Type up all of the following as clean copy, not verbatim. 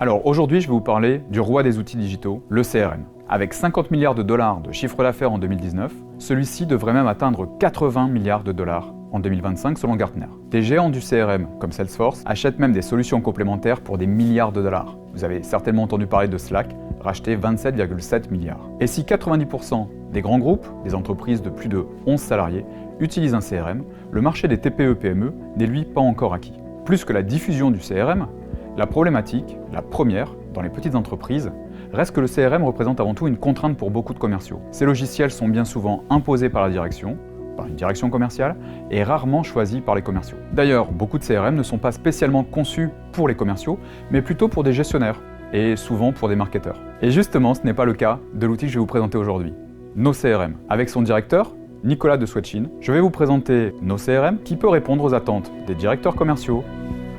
Alors aujourd'hui, je vais vous parler du roi des outils digitaux, le CRM. Avec 50 milliards de dollars de chiffre d'affaires en 2019, celui-ci devrait même atteindre 80 milliards de dollars en 2025 selon Gartner. Des géants du CRM comme Salesforce achètent même des solutions complémentaires pour des milliards de dollars. Vous avez certainement entendu parler de Slack, racheté 27,7 milliards. Et si 90% des grands groupes, des entreprises de plus de 11 salariés, utilisent un CRM, le marché des TPE-PME n'est lui pas encore acquis. Plus que la diffusion du CRM, la problématique, la première, dans les petites entreprises, reste que le CRM représente avant tout une contrainte pour beaucoup de commerciaux. Ces logiciels sont bien souvent imposés par la direction, par une direction commerciale, et rarement choisis par les commerciaux. D'ailleurs, beaucoup de CRM ne sont pas spécialement conçus pour les commerciaux, mais plutôt pour des gestionnaires, et souvent pour des marketeurs. Et justement, ce n'est pas le cas de l'outil que je vais vous présenter aujourd'hui, NoCRM. Avec son directeur, Nicolas de Swetchin, je vais vous présenter NoCRM qui peut répondre aux attentes des directeurs commerciaux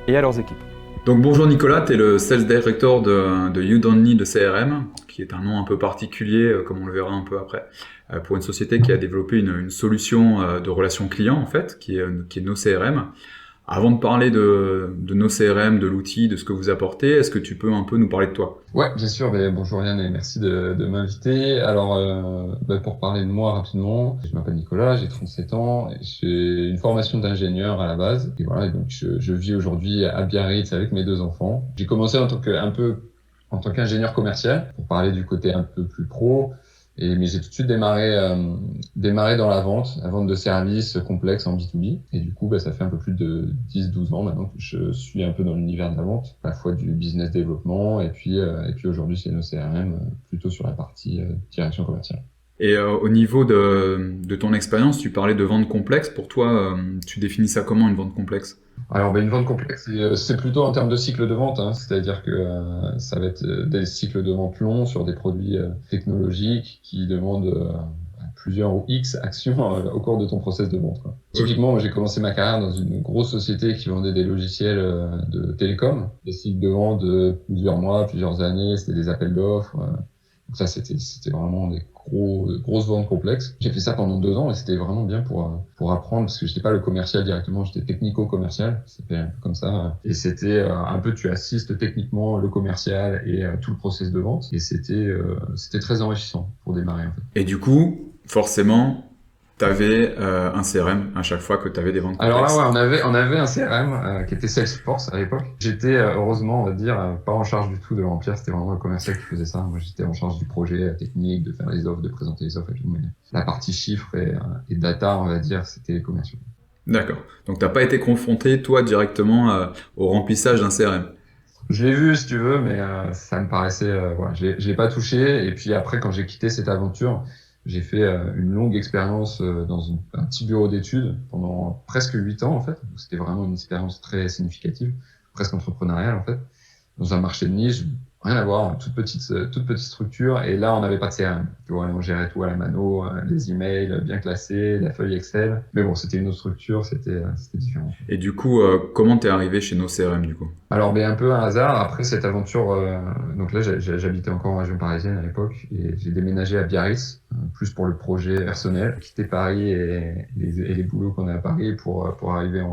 et à leurs équipes. Donc bonjour Nicolas, tu es le Sales Director de You Don't Need a CRM, qui est un nom un peu particulier, comme on le verra un peu après, pour une société qui a développé une solution de relations clients en fait, qui est NoCRM. Avant de parler de NoCRM, de l'outil, de ce que vous apportez, est-ce que tu peux un peu nous parler de toi ? Ouais, bien sûr. Bonjour Yann et merci de m'inviter. Alors, pour parler de moi rapidement, je m'appelle Nicolas, j'ai 37 ans, j'ai une formation d'ingénieur à la base. Et voilà, donc je vis aujourd'hui à Biarritz avec mes 2 enfants. J'ai commencé en tant qu'ingénieur commercial, pour parler du côté un peu plus pro. Mais j'ai tout de suite démarré dans la vente de services complexes en B2B. Et du coup, ça fait un peu plus de 10-12 ans maintenant que je suis un peu dans l'univers de la vente, à la fois du business développement et puis aujourd'hui c'est NoCRM, plutôt sur la partie direction commerciale. Et au niveau de ton expérience, tu parlais de vente complexe. Pour toi, tu définis ça comment, une vente complexe ? Alors, une vente complexe, c'est plutôt en termes de cycle de vente, hein. C'est-à-dire que ça va être des cycles de vente longs sur des produits technologiques qui demandent plusieurs ou X actions au cours de ton process de vente, quoi. Typiquement, moi, j'ai commencé ma carrière dans une grosse société qui vendait des logiciels de télécom, des cycles de vente de plusieurs mois, plusieurs années, c'était des appels d'offres. Donc ça, c'était vraiment des grosses ventes complexes. J'ai fait ça pendant 2 ans et c'était vraiment bien pour apprendre, parce que j'étais pas le commercial directement, j'étais technico-commercial, ça s'appelle un peu comme ça. Et c'était un peu, tu assistes techniquement le commercial et tout le process de vente. Et c'était très enrichissant pour démarrer, en fait. Et du coup, forcément, tu avais un CRM à chaque fois que tu avais des ventes complexes. Alors là, ouais, on avait un CRM qui était Salesforce à l'époque. J'étais heureusement, on va dire, pas en charge du tout de le remplir. C'était vraiment le commercial qui faisait ça. Moi, j'étais en charge du projet technique, de faire les offres, de présenter les offres et tout. Mais la partie chiffres et data, on va dire, c'était les commerciaux. D'accord. Donc, t'as pas été confronté, toi, directement au remplissage d'un CRM. Je l'ai vu, si tu veux, mais ça me paraissait... voilà, je l'ai pas touché. Et puis après, quand j'ai quitté cette aventure, j'ai fait une longue expérience dans un petit bureau d'études pendant presque 8 ans, en fait. Donc, c'était vraiment une expérience très significative, presque entrepreneuriale, en fait, dans un marché de niche. Rien à voir, toute petite structure. Et là, on n'avait pas de CRM. Tu vois, on gérait tout à la mano, les emails bien classés, la feuille Excel. Mais bon, c'était une autre structure, c'était différent. Et du coup, comment t'es arrivé chez NoCRM, du coup ? Alors, un peu un hasard. Après cette aventure, donc là, j'habitais encore en région parisienne à l'époque et j'ai déménagé à Biarritz, plus pour le projet personnel. Quitter Paris et les boulots qu'on a à Paris pour arriver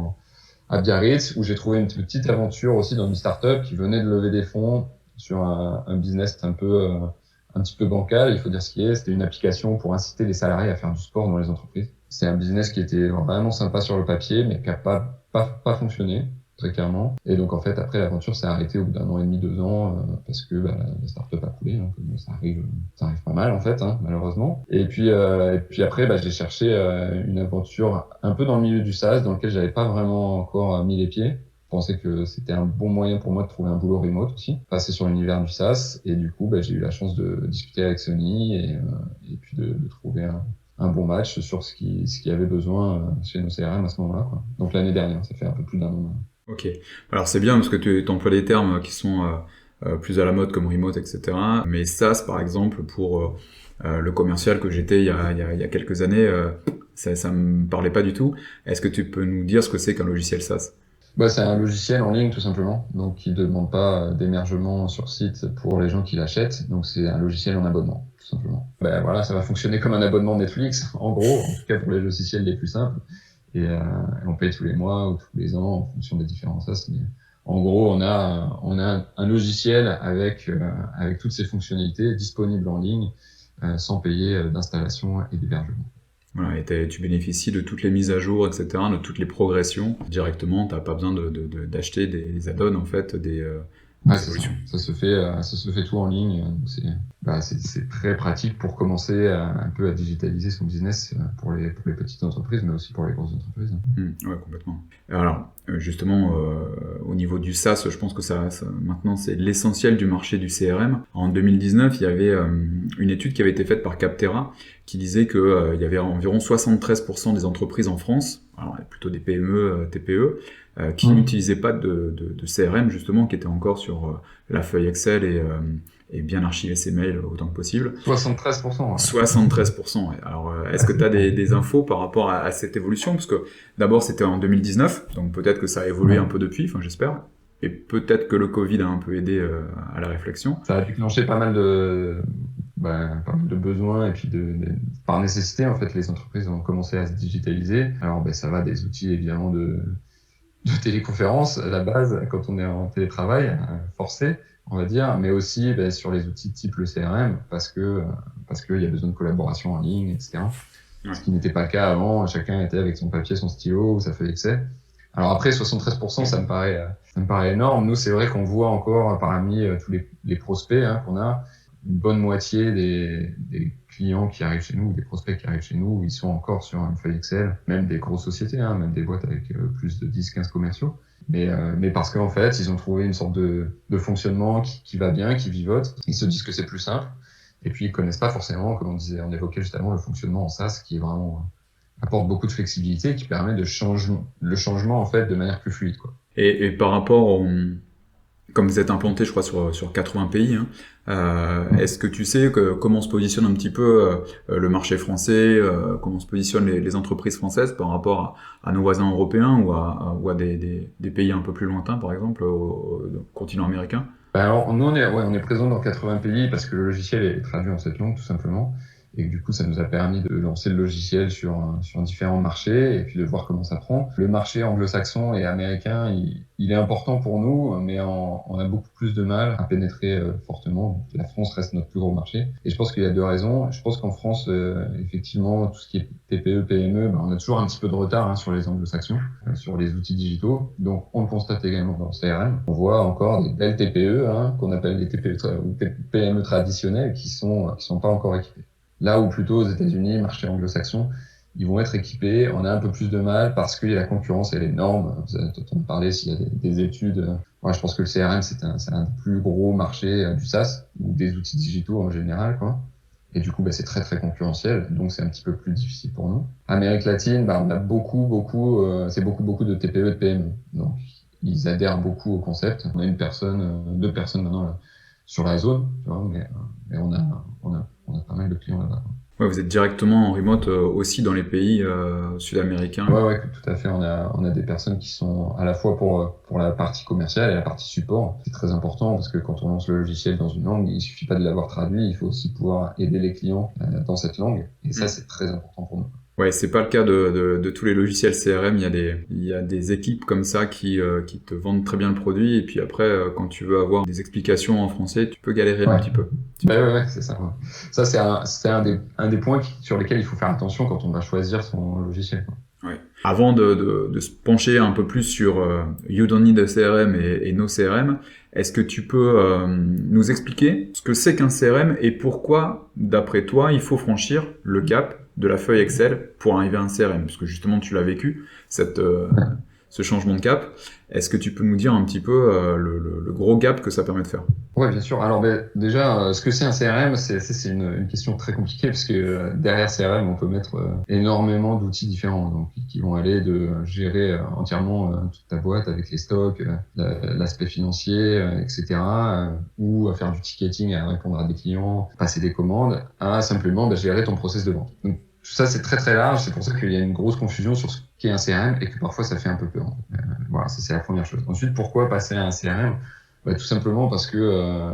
à Biarritz, où j'ai trouvé une petite aventure aussi dans une start-up qui venait de lever des fonds sur un business un petit peu bancal, il faut dire ce qui est. C'était une application pour inciter les salariés à faire du sport dans les entreprises. C'est un business qui était vraiment sympa sur le papier, mais qui a pas fonctionné, très clairement. Et donc, en fait, après, l'aventure s'est arrêtée au bout d'1 an et demi, 2 ans, parce que la start-up a coulé, hein, comme ça arrive pas mal, en fait, hein, malheureusement. Et puis après, j'ai cherché une aventure un peu dans le milieu du SaaS, dans lequel j'avais pas vraiment encore mis les pieds. Je pensais que c'était un bon moyen pour moi de trouver un boulot remote aussi, passer sur l'univers du SaaS. Et du coup, j'ai eu la chance de discuter avec Sony et puis de trouver un bon match sur ce qui avait besoin chez NoCRM à ce moment-là, quoi. Donc l'année dernière, ça fait un peu plus d'1 an. Ok. Alors c'est bien parce que tu emploies des termes qui sont plus à la mode comme remote, etc. Mais SaaS, par exemple, pour le commercial que j'étais il y a quelques années, ça me parlait pas du tout. Est-ce que tu peux nous dire ce que c'est qu'un logiciel SaaS ? C'est un logiciel en ligne tout simplement, donc qui demande pas d'émergement sur site pour les gens qui l'achètent. Donc c'est un logiciel en abonnement, tout simplement. Voilà, ça va fonctionner comme un abonnement Netflix, en gros, en tout cas pour les logiciels les plus simples. Et on paye tous les mois ou tous les ans en fonction des différents SaaS. Mais En gros, on a un logiciel avec toutes ces fonctionnalités disponibles en ligne sans payer d'installation et d'hébergement. Voilà, et tu bénéficies de toutes les mises à jour, etc., de toutes les progressions directement. Tu n'as pas besoin d'acheter des add-ons, en fait, des solutions. Ça se fait tout en ligne. Donc c'est très pratique pour commencer un peu à digitaliser son business pour les petites entreprises, mais aussi pour les grosses entreprises. Ouais, complètement. Alors, justement, au niveau du SaaS, je pense que maintenant, c'est l'essentiel du marché du CRM. En 2019, il y avait une étude qui avait été faite par Capterra qui disait qu'il y avait environ 73% des entreprises en France, alors plutôt des PME, TPE, qui n'utilisaient pas de CRM, justement, qui étaient encore sur la feuille Excel et bien archiver ses mails autant que possible. 73%. Ouais. 73%. Ouais. Alors, est-ce que tu as des infos par rapport à cette évolution? Parce que d'abord, c'était en 2019, donc peut-être que ça a évolué un peu depuis, enfin j'espère. Et peut-être que le Covid a un peu aidé à la réflexion. Ça a déclenché pas mal de besoins et puis par nécessité, en fait, les entreprises ont commencé à se digitaliser. Alors, ça va des outils, évidemment, de téléconférence à la base, quand on est en télétravail, forcé, on va dire, mais aussi sur les outils type le CRM, parce que il y a besoin de collaboration en ligne, etc. Ouais. Ce qui n'était pas le cas avant, chacun était avec son papier, son stylo ou sa feuille Excel. Alors après, 73%, ça me paraît énorme. Nous, c'est vrai qu'on voit encore parmi tous les prospects qu'on a, une bonne moitié des clients qui arrivent chez nous, ou des prospects qui arrivent chez nous, ils sont encore sur une feuille Excel, même des grosses sociétés, même des boîtes avec plus de 10-15 commerciaux. Mais parce qu'en fait, ils ont trouvé une sorte de fonctionnement qui va bien, qui vivote. Ils se disent que c'est plus simple. Et puis, ils connaissent pas forcément, comme on évoquait juste avant, le fonctionnement en SaaS, qui est vraiment apporte beaucoup de flexibilité, qui permet le changement en fait de manière plus fluide, quoi. Et par rapport comme vous êtes implanté, je crois, sur 80 pays, est-ce que tu sais comment se positionne un petit peu le marché français, comment se positionnent les entreprises françaises par rapport à nos voisins européens ou à des pays un peu plus lointains, par exemple, au continent américain? Alors, nous, on est présent dans 80 pays parce que le logiciel est traduit en cette langue, tout simplement. Et du coup, ça nous a permis de lancer le logiciel sur différents marchés et puis de voir comment ça prend. Le marché anglo-saxon et américain, il est important pour nous, mais on a beaucoup plus de mal à pénétrer fortement. La France reste notre plus gros marché. Et je pense qu'il y a deux raisons. Je pense qu'en France, effectivement, tout ce qui est TPE, PME, on a toujours un petit peu de retard sur les anglo-saxons, sur les outils digitaux. Donc, on le constate également dans le CRM. On voit encore des belles TPE, qu'on appelle des TPE ou PME traditionnelles, qui sont pas encore équipées. Là où plutôt aux États-Unis, marché anglo-saxon, ils vont être équipés. On a un peu plus de mal parce que la concurrence elle est énorme. Vous avez entendu parler s'il y a des études. Moi, je pense que le CRM c'est un des plus gros marchés du SaaS ou des outils digitaux en général, quoi. Et du coup, c'est très très concurrentiel, donc c'est un petit peu plus difficile pour nous. Amérique latine, on a beaucoup de TPE et de PME. Donc ils adhèrent beaucoup au concept. On a deux personnes maintenant sur la zone, tu vois, mais on a pas mal de clients là-bas. Ouais, vous êtes directement en remote aussi dans les pays sud-américains. Ouais, tout à fait. On a des personnes qui sont à la fois pour la partie commerciale et la partie support. C'est très important parce que quand on lance le logiciel dans une langue, il suffit pas de l'avoir traduit, il faut aussi pouvoir aider les clients dans cette langue. Et ça, c'est très important pour nous. Ouais, c'est pas le cas de tous les logiciels CRM. Il y a des équipes comme ça qui te vendent très bien le produit, et puis après, quand tu veux avoir des explications en français, tu peux galérer un petit peu. Ouais, c'est ça. Ouais. Ça, c'est un des points sur lesquels il faut faire attention quand on va choisir son logiciel, quoi. Ouais. Avant de se pencher un peu plus sur You Don't Need a CRM et nos CRM, est-ce que tu peux nous expliquer ce que c'est qu'un CRM et pourquoi, d'après toi, il faut franchir le cap de la feuille Excel pour arriver à un CRM? Parce que justement, tu l'as vécu, ce changement de cap. Est-ce que tu peux nous dire un petit peu le gros gap que ça permet de faire? Ouais, bien sûr. Alors déjà, ce que c'est un CRM, c'est une question très compliquée parce que derrière CRM, on peut mettre énormément d'outils différents, donc qui vont aller de gérer entièrement toute ta boîte avec les stocks, l'aspect financier, etc., ou à faire du ticketing, à répondre à des clients, passer des commandes, à simplement gérer ton process de vente. Donc, tout ça, c'est très très large. C'est pour ça qu'il y a une grosse confusion sur ce qu'est un CRM et que parfois ça fait un peu peur. Voilà, ça c'est la première chose. Ensuite, pourquoi passer à un CRM? Tout simplement parce que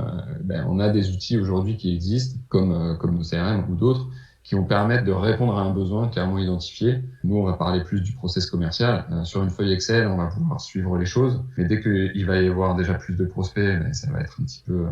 on a des outils aujourd'hui qui existent comme nos CRM ou d'autres qui vont permettre de répondre à un besoin clairement identifié. Nous, on va parler plus du process commercial. Sur une feuille Excel, on va pouvoir suivre les choses, mais dès qu'il va y avoir déjà plus de prospects, ça va être un petit peu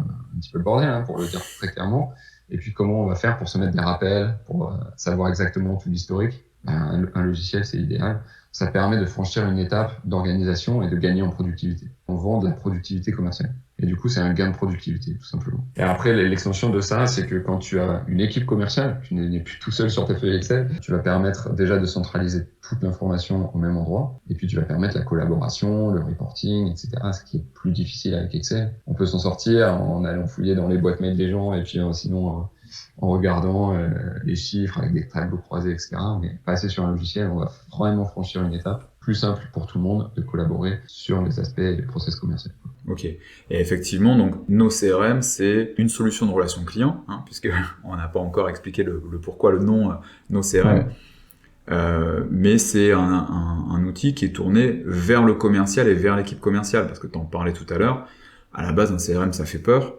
le bordel, hein, pour le dire très clairement. Et puis, comment on va faire pour se mettre des rappels, pour savoir exactement tout l'historique. Un logiciel, c'est idéal. Ça permet de franchir une étape d'organisation et de gagner en productivité. On vend de la productivité commerciale. Et du coup, c'est un gain de productivité, tout simplement. Et après, l'extension de ça, c'est que quand tu as une équipe commerciale, tu n'es plus tout seul sur tes feuilles Excel, tu vas permettre déjà de centraliser toute l'information au même endroit. Et puis, tu vas permettre la collaboration, le reporting, etc., ce qui est plus difficile avec Excel. On peut s'en sortir en allant fouiller dans les boîtes mail des gens et puis sinon en regardant les chiffres avec des tableaux croisés, etc. Mais passer sur un logiciel, on va vraiment franchir une étape plus simple pour tout le monde de collaborer sur les aspects et les process commerciaux. Ok. Et effectivement, donc nos CRM, c'est une solution de relation client, hein, puisque on n'a pas encore expliqué le pourquoi le nom nos CRM. Ouais. Mais c'est un outil qui est tourné vers le commercial et vers l'équipe commerciale, parce que tu en parlais tout à l'heure. À la base, un CRM, ça fait peur.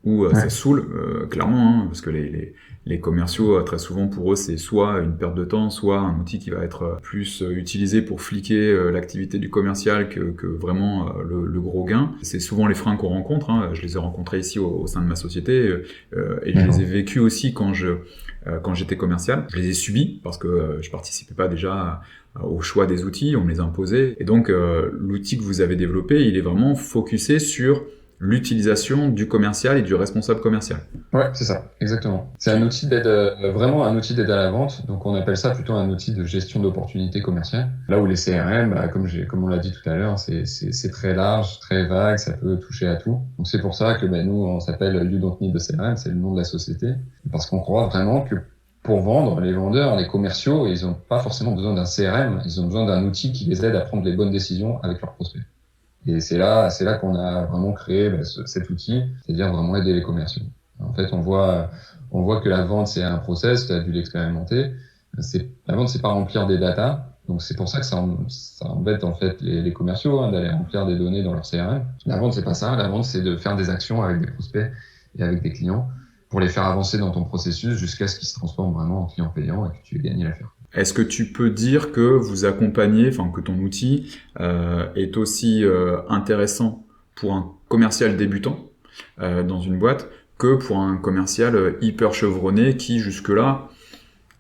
Ou ça saoule, clairement, hein, parce que les commerciaux, très souvent pour eux, c'est soit une perte de temps, soit un outil qui va être plus utilisé pour fliquer l'activité du commercial que vraiment le gros gain. C'est souvent les freins qu'on rencontre, hein. Je les ai rencontrés ici au sein de ma société, et je les ai vécus aussi quand j'étais commercial. Je les ai subis parce que je participais pas déjà au choix des outils, on me les imposait. Et donc l'outil que vous avez développé, il est vraiment focusé sur l'utilisation du commercial et du responsable commercial. Ouais, c'est ça, exactement. C'est un outil d'aide, vraiment un outil d'aide à la vente. Donc, on appelle ça plutôt un outil de gestion d'opportunités commerciales. Là où les CRM, comme on l'a dit tout à l'heure, c'est très large, très vague, ça peut toucher à tout. Donc, c'est pour ça que, nous, on s'appelle You Don't Need de CRM, c'est le nom de la société. Parce qu'on croit vraiment que pour vendre, les vendeurs, les commerciaux, ils ont pas forcément besoin d'un CRM, ils ont besoin d'un outil qui les aide à prendre les bonnes décisions avec leurs prospects. Et c'est là qu'on a vraiment créé cet outil, c'est-à-dire vraiment aider les commerciaux. En fait, on voit que la vente, c'est un process, tu as dû l'expérimenter. La vente, c'est pas remplir des datas. Donc, c'est pour ça que ça embête, en fait, les commerciaux, hein, d'aller remplir des données dans leur CRM. La vente, c'est pas ça. La vente, c'est de faire des actions avec des prospects et avec des clients pour les faire avancer dans ton processus jusqu'à ce qu'ils se transforment vraiment en clients payants et que tu aies gagné l'affaire. Est-ce que tu peux dire que vous accompagnez, que ton outil est aussi intéressant pour un commercial débutant dans une boîte que pour un commercial hyper chevronné qui jusque-là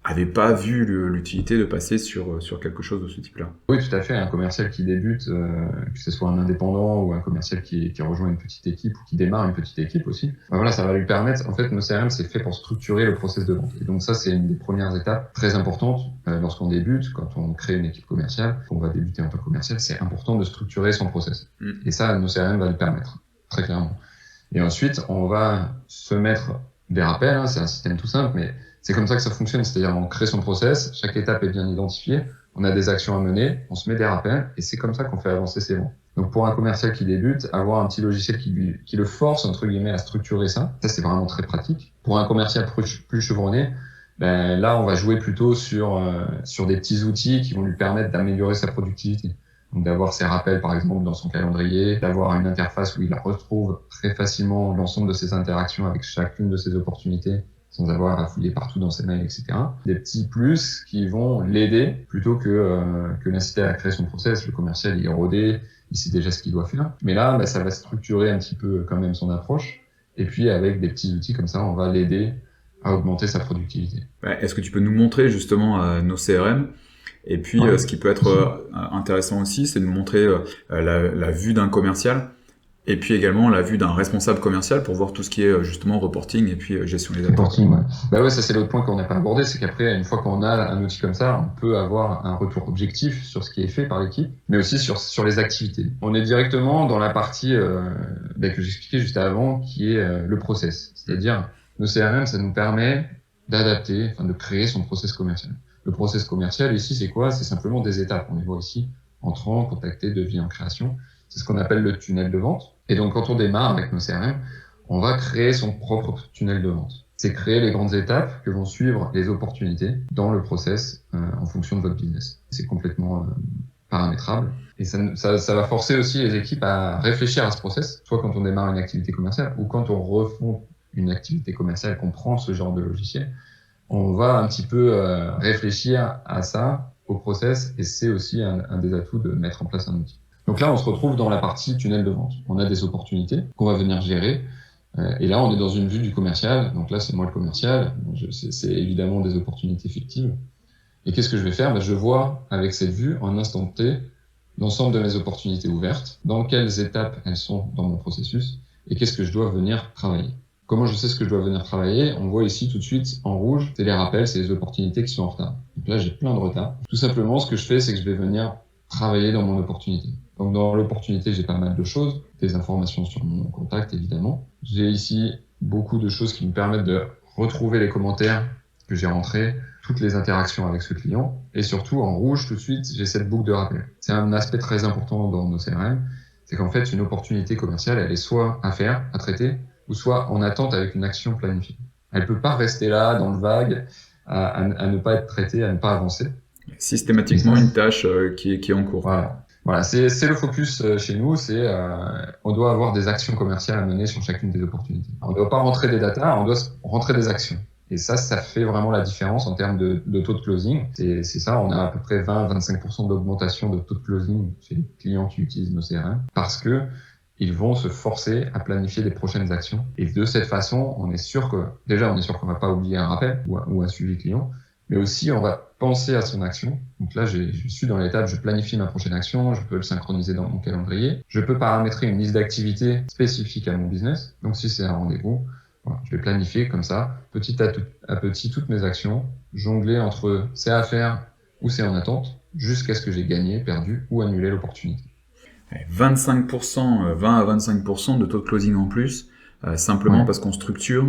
avait pas vu l'utilité de passer sur quelque chose de ce type-là? Oui, tout à fait. Un commercial qui débute, que ce soit un indépendant ou un commercial qui rejoint une petite équipe ou qui démarre une petite équipe aussi, voilà, ça va lui permettre. En fait, nos CRM, c'est fait pour structurer le process de vente. Et donc ça, c'est une des premières étapes très importantes lorsqu'on débute, quand on crée une équipe commerciale, qu'on va débuter en tant que commercial, c'est important de structurer son process. Et ça, nos CRM va le permettre, très clairement. Et ensuite, on va se mettre des rappels, hein, c'est un système tout simple, mais c'est comme ça que ça fonctionne, c'est-à-dire on crée son process, chaque étape est bien identifiée, on a des actions à mener, on se met des rappels, et c'est comme ça qu'on fait avancer ses ventes. Donc pour un commercial qui débute, avoir un petit logiciel qui le force, entre guillemets, à structurer ça c'est vraiment très pratique. Pour un commercial plus chevronné, là on va jouer plutôt sur des petits outils qui vont lui permettre d'améliorer sa productivité. Donc d'avoir ses rappels par exemple dans son calendrier, d'avoir une interface où il retrouve très facilement l'ensemble de ses interactions avec chacune de ses opportunités sans avoir à fouiller partout dans ses mails, etc. Des petits plus qui vont l'aider plutôt que l'inciter à créer son process. Le commercial, il est rodé, il sait déjà ce qu'il doit faire. Mais là, ça va structurer un petit peu quand même son approche. Et puis avec des petits outils comme ça, on va l'aider à augmenter sa productivité. Est-ce que tu peux nous montrer justement nos CRM ? Et puis, ce qui peut être intéressant aussi, c'est de montrer la vue d'un commercial et puis également la vue d'un responsable commercial pour voir tout ce qui est justement reporting et puis gestion des attentes. Reporting, ouais. Ouais, ça c'est l'autre point qu'on n'a pas abordé, c'est qu'après, une fois qu'on a un outil comme ça, on peut avoir un retour objectif sur ce qui est fait par l'équipe, mais aussi sur les activités. On est directement dans la partie que j'expliquais juste avant, qui est le process. C'est-à-dire, nos CRM, ça nous permet d'adapter, de créer son process commercial. Le process commercial, ici, c'est quoi? C'est simplement des étapes. On les voit ici, entrant, contacter, devis, en création. C'est ce qu'on appelle le tunnel de vente. Et donc, quand on démarre avec nos CRM, on va créer son propre tunnel de vente. C'est créer les grandes étapes que vont suivre les opportunités dans le process en fonction de votre business. C'est complètement paramétrable. Et ça va forcer aussi les équipes à réfléchir à ce process, soit quand on démarre une activité commerciale ou quand on refond une activité commerciale, qu'on prend ce genre de logiciel. on va un petit peu réfléchir à ça, au process, et c'est aussi un des atouts de mettre en place un outil. Donc là, on se retrouve dans la partie tunnel de vente. On a des opportunités qu'on va venir gérer. Et là, on est dans une vue du commercial. Donc là, c'est moi le commercial. C'est évidemment des opportunités fictives. Et qu'est-ce que je vais faire? Je vois avec cette vue, en instant T, l'ensemble de mes opportunités ouvertes, dans quelles étapes elles sont dans mon processus, et qu'est-ce que je dois venir travailler. Comment je sais ce que je dois venir travailler? On voit ici tout de suite en rouge, c'est les rappels, c'est les opportunités qui sont en retard. Donc là, j'ai plein de retard. Tout simplement, ce que je fais, c'est que je vais venir travailler dans mon opportunité. Donc dans l'opportunité, j'ai pas mal de choses, des informations sur mon contact, évidemment. J'ai ici beaucoup de choses qui me permettent de retrouver les commentaires que j'ai rentrés, toutes les interactions avec ce client, et surtout en rouge, tout de suite, j'ai cette boucle de rappel. C'est un aspect très important dans nos CRM, c'est qu'en fait, une opportunité commerciale, elle est soit à faire, à traiter, ou soit en attente avec une action planifiée. Elle peut pas rester là, dans le vague, à ne pas être traitée, à ne pas avancer. Systématiquement une tâche qui est en cours. Voilà, c'est le focus chez nous, on doit avoir des actions commerciales à mener sur chacune des opportunités. On ne doit pas rentrer des datas, on doit rentrer des actions. Et ça fait vraiment la différence en termes de taux de closing. C'est ça, on a à peu près 20-25% d'augmentation de taux de closing chez les clients qui utilisent nos CRM parce que ils vont se forcer à planifier les prochaines actions. Et de cette façon, on est sûr qu'on va pas oublier un rappel ou un suivi client, mais aussi on va penser à son action. Donc là, je suis dans l'étape, je planifie ma prochaine action, je peux le synchroniser dans mon calendrier. Je peux paramétrer une liste d'activités spécifiques à mon business. Donc si c'est un rendez-vous, voilà, je vais planifier comme ça, petit à petit, toutes mes actions, jongler entre c'est à faire ou c'est en attente, jusqu'à ce que j'ai gagné, perdu ou annulé l'opportunité. 25%, 20 à 25% de taux de closing en plus, simplement parce qu'on structure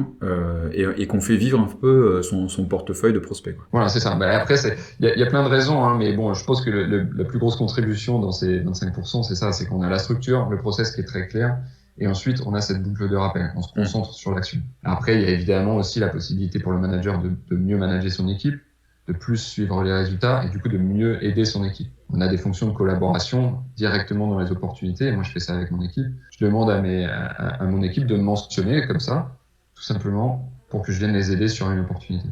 et qu'on fait vivre un peu son portefeuille de prospects. Quoi. Voilà, c'est ça. Après, il y a plein de raisons, hein, mais bon, je pense que la plus grosse contribution dans ces 25%, c'est ça, c'est qu'on a la structure, le process qui est très clair, et ensuite on a cette boucle de rappel. On se concentre sur l'action. Après, il y a évidemment aussi la possibilité pour le manager de mieux manager son équipe, de plus suivre les résultats et du coup de mieux aider son équipe. On a des fonctions de collaboration directement dans les opportunités. Moi, je fais ça avec mon équipe. Je demande à mon équipe de me mentionner comme ça, tout simplement, pour que je vienne les aider sur une opportunité.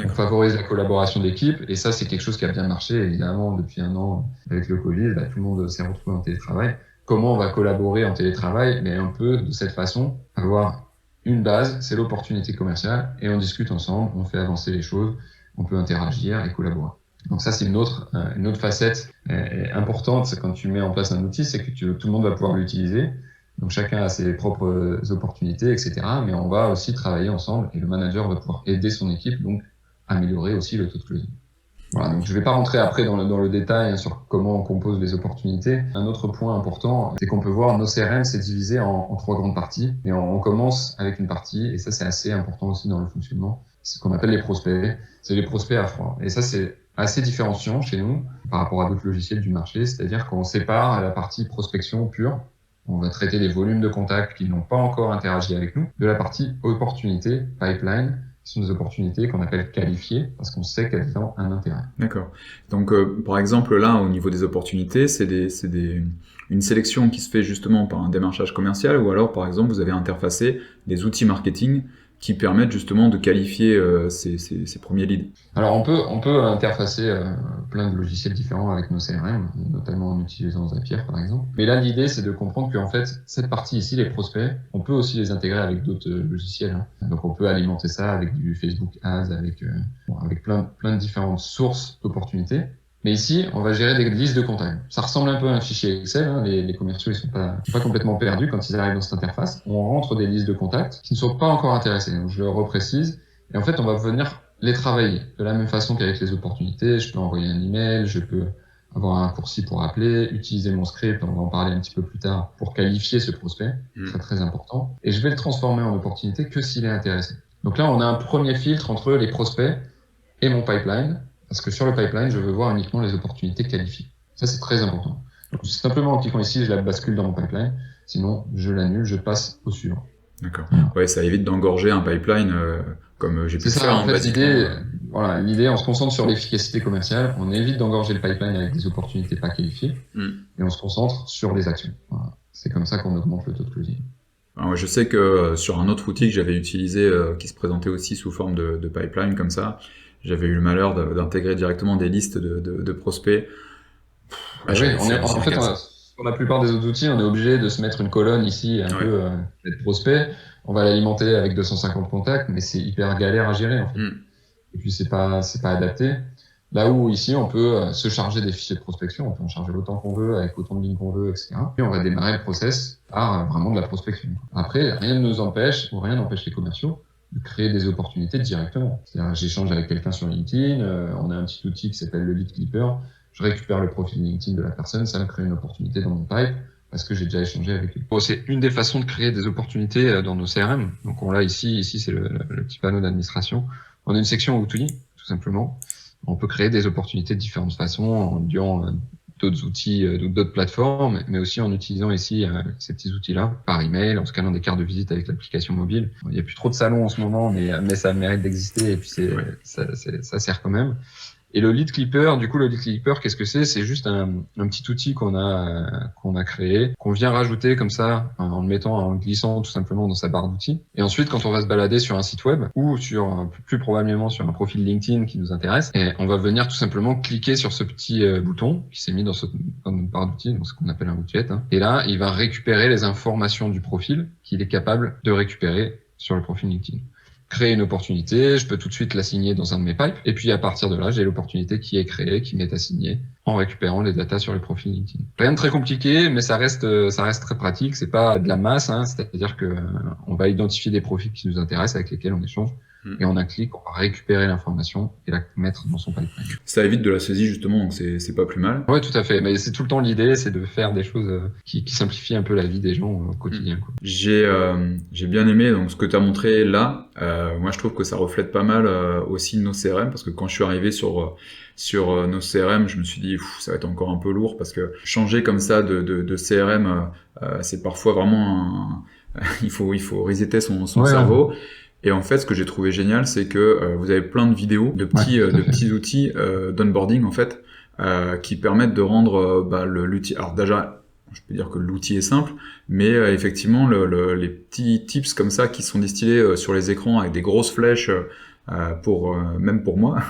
On favorise la collaboration d'équipe et ça, c'est quelque chose qui a bien marché. Évidemment, depuis 1 an, avec le Covid, tout le monde s'est retrouvé en télétravail. Comment on va collaborer en télétravail? Mais un peu de cette façon, avoir une base, c'est l'opportunité commerciale et on discute ensemble, on fait avancer les choses, on peut interagir et collaborer. Donc ça, c'est une autre facette importante quand tu mets en place un outil, c'est que tout le monde va pouvoir l'utiliser. Donc chacun a ses propres opportunités, etc. Mais on va aussi travailler ensemble et le manager va pouvoir aider son équipe, donc améliorer aussi le taux de closing. Voilà, donc je vais pas rentrer après dans le détail sur comment on compose les opportunités. Un autre point important, c'est qu'on peut voir nos CRM, c'est divisé en 3 grandes parties. Et on commence avec une partie, et ça c'est assez important aussi dans le fonctionnement, c'est ce qu'on appelle les prospects. C'est les prospects à froid. Et ça c'est assez différenciant chez nous par rapport à d'autres logiciels du marché, c'est-à-dire qu'on sépare la partie prospection pure. On va traiter les volumes de contacts qui n'ont pas encore interagi avec nous, de la partie opportunité, pipeline, qui sont des opportunités qu'on appelle qualifiées, parce qu'on sait qu'elles ont un intérêt. D'accord. Donc, par exemple, là, au niveau des opportunités, c'est une sélection qui se fait justement par un démarchage commercial, ou alors, par exemple, vous avez interfacé des outils marketing qui permettent justement de qualifier ces premiers leads. Alors on peut interfacer plein de logiciels différents avec nos CRM, notamment en utilisant Zapier par exemple. Mais là l'idée c'est de comprendre qu'en fait cette partie ici, les prospects, on peut aussi les intégrer avec d'autres logiciels. Hein. Donc on peut alimenter ça avec du Facebook Ads, avec plein de différentes sources d'opportunités. Mais ici, on va gérer des listes de contacts. Ça ressemble un peu à un fichier Excel. Hein. Les commerciaux, ils sont pas complètement perdus quand ils arrivent dans cette interface. On rentre des listes de contacts qui ne sont pas encore intéressés. Donc, je le reprécise. Et en fait, on va venir les travailler de la même façon qu'avec les opportunités. Je peux envoyer un email, je peux avoir un raccourci pour appeler, utiliser mon script, on va en parler un petit peu plus tard, pour qualifier ce prospect. Très, très important. Et je vais le transformer en opportunité que s'il est intéressé. Donc là, on a un premier filtre entre les prospects et mon pipeline. Parce que sur le pipeline, je veux voir uniquement les opportunités qualifiées. Ça, c'est très important. Donc, simplement en cliquant ici, je la bascule dans mon pipeline. Sinon, je l'annule, je passe au suivant. D'accord. Ouais, ça évite d'engorger un pipeline comme j'ai pu le faire. C'est ça, en fait, l'idée, on se concentre sur l'efficacité commerciale. On évite d'engorger le pipeline avec des opportunités pas qualifiées. Et on se concentre sur les actions. Voilà. C'est comme ça qu'on augmente le taux de closing. Alors, je sais que sur un autre outil que j'avais utilisé, qui se présentait aussi sous forme de pipeline comme ça, j'avais eu le malheur d'intégrer directement des listes de prospects. Ah, Oui, c'est en fait, méga ça. sur la plupart des autres outils, on est obligé de se mettre une colonne ici, un Ouais. peu d'être prospect. On va l'alimenter avec 250 contacts, mais c'est hyper galère à gérer, en fait. Hmm. Et puis, c'est pas adapté. Là où ici, on peut se charger des fichiers de prospection, on peut en charger autant qu'on veut, avec autant de lignes qu'on veut, etc. Puis on va démarrer le process par vraiment de la prospection. Après, rien ne nous empêche, ou rien n'empêche les commerciaux de créer des opportunités directement. C'est-à-dire, j'échange avec quelqu'un sur LinkedIn, on a un petit outil qui s'appelle le Lead Clipper, je récupère le profil LinkedIn de la personne, ça va créer une opportunité dans mon pipe, parce que j'ai déjà échangé avec lui. Bon, c'est une des façons de créer des opportunités dans nos CRM. Donc on l'a ici c'est le petit panneau d'administration. On a une section outils, tout simplement. On peut créer des opportunités de différentes façons en liant d'autres outils, d'autres plateformes, mais aussi en utilisant ici ces petits outils-là par email, en scannant des cartes de visite avec l'application mobile. Il n'y a plus trop de salons en ce moment, mais ça mérite d'exister et puis ça sert quand même. Et le lead clipper, du coup, le lead clipper, qu'est-ce que c'est? C'est juste un petit outil qu'on a créé, qu'on vient rajouter comme ça, en le mettant, en le glissant tout simplement dans sa barre d'outils. Et ensuite, quand on va se balader sur un site web ou sur, plus probablement sur un profil LinkedIn qui nous intéresse, et on va venir tout simplement cliquer sur ce petit bouton qui s'est mis dans notre barre d'outils, dans ce qu'on appelle un widget. Hein. Et là, il va récupérer les informations du profil qu'il est capable de récupérer sur le profil LinkedIn. Créer une opportunité, je peux tout de suite l'assigner dans un de mes pipes, et puis à partir de là, j'ai l'opportunité qui est créée, qui m'est assignée, en récupérant les datas sur le profil LinkedIn. Rien de très compliqué, mais ça reste très pratique, c'est pas de la masse, hein, c'est-à-dire que on va identifier des profils qui nous intéressent, avec lesquels on échange, et en un clic, on va récupérer l'information et la mettre dans son pipeline. Ça évite de la saisie justement, donc c'est pas plus mal. Ouais, tout à fait, mais c'est tout le temps l'idée, c'est de faire des choses qui simplifient un peu la vie des gens au quotidien, quoi. J'ai bien aimé donc ce que tu as montré là. Moi, je trouve que ça reflète pas mal aussi nos CRM parce que quand je suis arrivé sur nos CRM, je me suis dit ça va être encore un peu lourd parce que changer comme ça de CRM, c'est parfois vraiment il faut resetter son cerveau. Et en fait, ce que j'ai trouvé génial, c'est que vous avez plein de vidéos, de petits outils d'onboarding en fait, qui permettent de rendre l'outil. Alors déjà, je peux dire que l'outil est simple, mais effectivement, les petits tips comme ça qui sont distillés sur les écrans avec des grosses flèches, même pour moi,